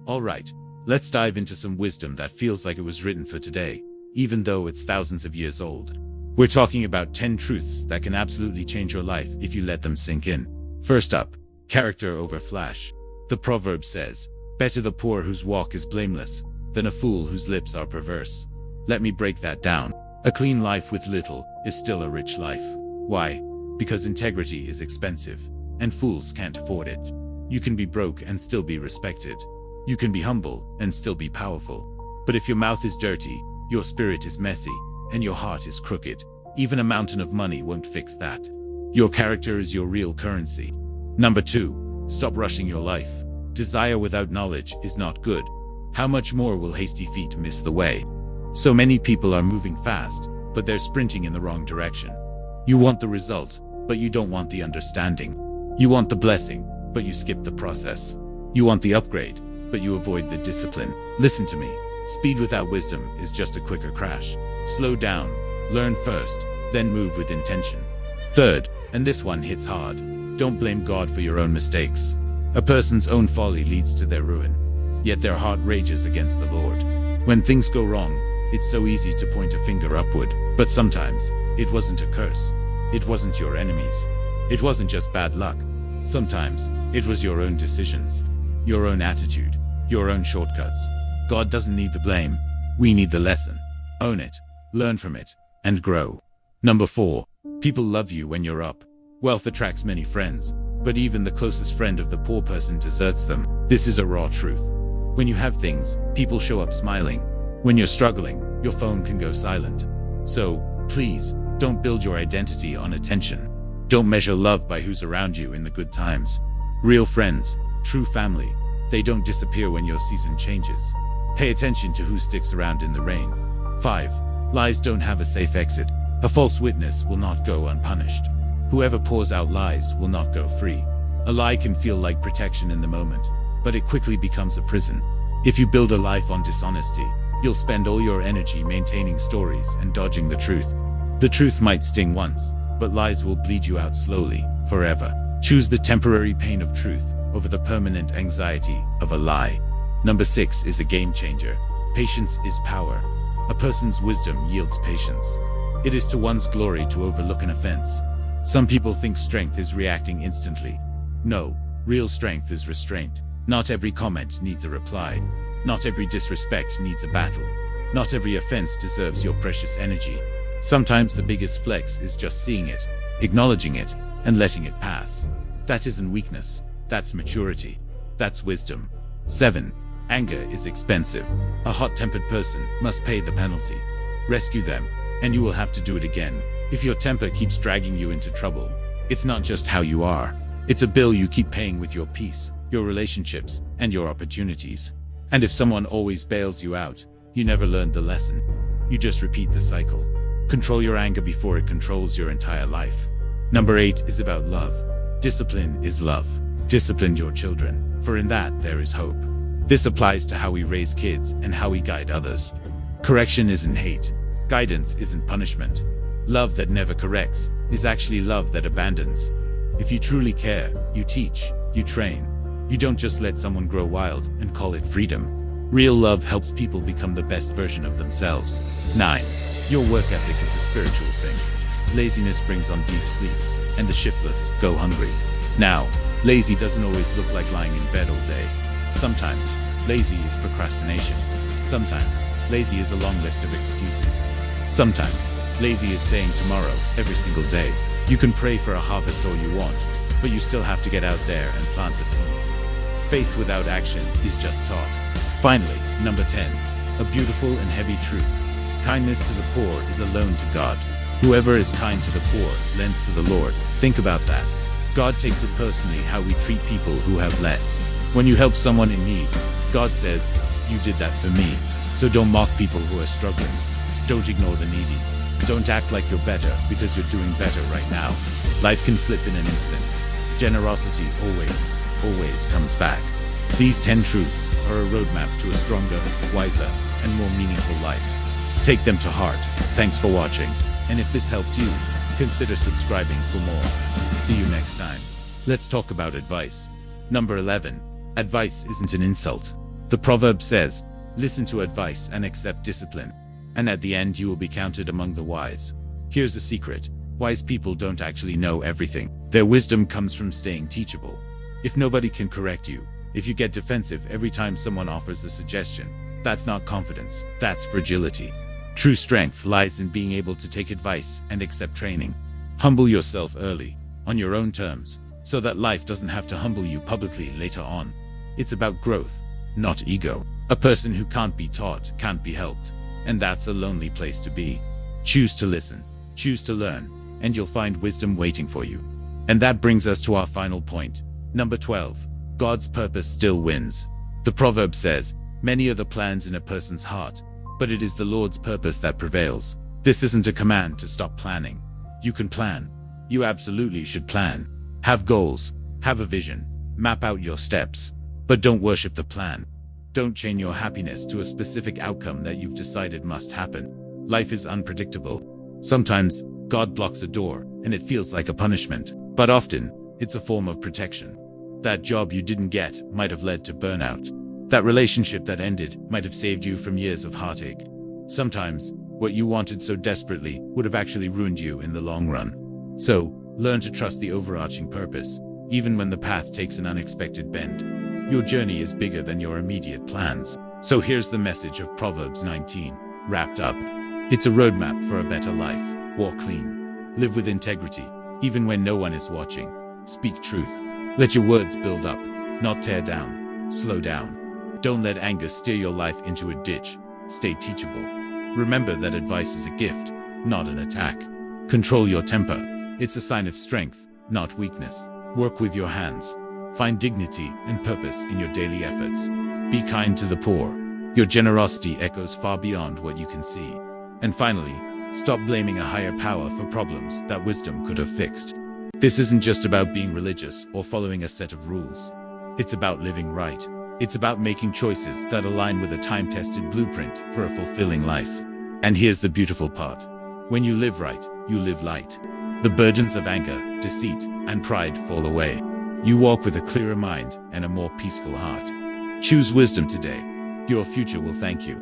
Alright, let's dive into some wisdom that feels like it was written for today, even though it's thousands of years old. We're talking about 10 truths that can absolutely change your life if you let them sink in. First up, character over flash. The proverb says, "Better the poor whose walk is blameless, than a fool whose lips are perverse." Let me break that down. A clean life with little is still a rich life. Why? Because integrity is expensive, and fools can't afford it. You can be broke and still be respected. You can be humble and still be powerful. But if your mouth is dirty, your spirit is messy, and your heart is crooked, even a mountain of money won't fix that. Your character is your real currency. Number 2, stop rushing your life. Desire without knowledge is not good. How much more will hasty feet miss the way? So many people are moving fast, but they're sprinting in the wrong direction. You want the result, but you don't want the understanding. You want the blessing, but you skip the process. You want the upgrade, but you avoid the discipline. Listen to me. Speed without wisdom is just a quicker crash. Slow down, learn first, then move with intention. Third, and this one hits hard, don't blame God for your own mistakes. A person's own folly leads to their ruin, yet their heart rages against the Lord. When things go wrong, it's so easy to point a finger upward, but sometimes it wasn't a curse. It wasn't your enemies. It wasn't just bad luck. Sometimes it was your own decisions, your own attitude, your own shortcuts. God doesn't need the blame. We need the lesson. Own it, learn from it, and grow. Number 4, people love you when you're up. Wealth attracts many friends, but even the closest friend of the poor person deserts them. This is a raw truth. When you have things, people show up smiling. When you're struggling, your phone can go silent. So, please, don't build your identity on attention. Don't measure love by who's around you in the good times. Real friends, true family, they don't disappear when your season changes. Pay attention to who sticks around in the rain. 5, lies don't have a safe exit. A false witness will not go unpunished. Whoever pours out lies will not go free. A lie can feel like protection in the moment, but it quickly becomes a prison. If you build a life on dishonesty, you'll spend all your energy maintaining stories and dodging the truth. The truth might sting once, but lies will bleed you out slowly, forever. Choose the temporary pain of truth over the permanent anxiety of a lie. Number 6 is a game changer. Patience is power. A person's wisdom yields patience. It is to one's glory to overlook an offense. Some people think strength is reacting instantly. No, real strength is restraint. Not every comment needs a reply. Not every disrespect needs a battle. Not every offense deserves your precious energy. Sometimes the biggest flex is just seeing it, acknowledging it, and letting it pass. That isn't weakness, that's maturity. That's wisdom. 7, anger is expensive. A hot-tempered person must pay the penalty. Rescue them, and you will have to do it again. If your temper keeps dragging you into trouble, it's not just how you are. It's a bill you keep paying with your peace, your relationships, and your opportunities. And if someone always bails you out, you never learned the lesson. You just repeat the cycle. Control your anger before it controls your entire life. Number 8 is about love. Discipline is love. Discipline your children, for in that there is hope. This applies to how we raise kids and how we guide others. Correction isn't hate. Guidance isn't punishment. Love that never corrects is actually love that abandons. If you truly care, you teach, you train. You don't just let someone grow wild and call it freedom. Real love helps people become the best version of themselves. 9. Your work ethic is a spiritual thing. Laziness brings on deep sleep, and the shiftless go hungry. Now, lazy doesn't always look like lying in bed all day. Sometimes, lazy is procrastination. Sometimes, lazy is a long list of excuses. Sometimes, lazy is saying tomorrow every single day. You can pray for a harvest all you want, but you still have to get out there and plant the seeds. Faith without action is just talk. Finally, number 10, a beautiful and heavy truth. Kindness to the poor is a loan to God. Whoever is kind to the poor lends to the Lord. Think about that. God takes it personally how we treat people who have less. When you help someone in need, God says, "You did that for me." So don't mock people who are struggling. Don't ignore the needy. Don't act like you're better because you're doing better right now. Life can flip in an instant. Generosity always comes back. These 10 truths are a roadmap to a stronger, wiser, and more meaningful life. Take them to heart. Thanks for watching. And if this helped you, consider subscribing for more. See you next time. Let's talk about advice. Number 11. Advice isn't an insult. The proverb says, listen to advice and accept discipline, and at the end you will be counted among the wise. Here's a secret. Wise people don't actually know everything. Their wisdom comes from staying teachable. If nobody can correct you, if you get defensive every time someone offers a suggestion, that's not confidence, that's fragility. True strength lies in being able to take advice and accept training. Humble yourself early, on your own terms, so that life doesn't have to humble you publicly later on. It's about growth, not ego. A person who can't be taught can't be helped, and that's a lonely place to be. Choose to listen, choose to learn, and you'll find wisdom waiting for you. And that brings us to our final point. Number 12. God's purpose still wins. The proverb says, many are the plans in a person's heart, but it is the Lord's purpose that prevails. This isn't a command to stop planning. You can plan. You absolutely should plan. Have goals, have a vision, map out your steps, but don't worship the plan. Don't chain your happiness to a specific outcome that you've decided must happen. Life is unpredictable. Sometimes, God blocks a door, and it feels like a punishment, but often, it's a form of protection. That job you didn't get might have led to burnout. That relationship that ended might have saved you from years of heartache. Sometimes, what you wanted so desperately would have actually ruined you in the long run. So, learn to trust the overarching purpose, even when the path takes an unexpected bend. Your journey is bigger than your immediate plans. So here's the message of Proverbs 19, wrapped up. It's a roadmap for a better life. Walk clean. Live with integrity, even when no one is watching. Speak truth. Let your words build up, not tear down. Slow down. Don't let anger steer your life into a ditch. Stay teachable. Remember that advice is a gift, not an attack. Control your temper. It's a sign of strength, not weakness. Work with your hands. Find dignity and purpose in your daily efforts. Be kind to the poor. Your generosity echoes far beyond what you can see. And finally, stop blaming a higher power for problems that wisdom could have fixed. This isn't just about being religious or following a set of rules. It's about living right. It's about making choices that align with a time-tested blueprint for a fulfilling life. And here's the beautiful part. When you live right, you live light. The burdens of anger, deceit, and pride fall away. You walk with a clearer mind and a more peaceful heart. Choose wisdom today. Your future will thank you.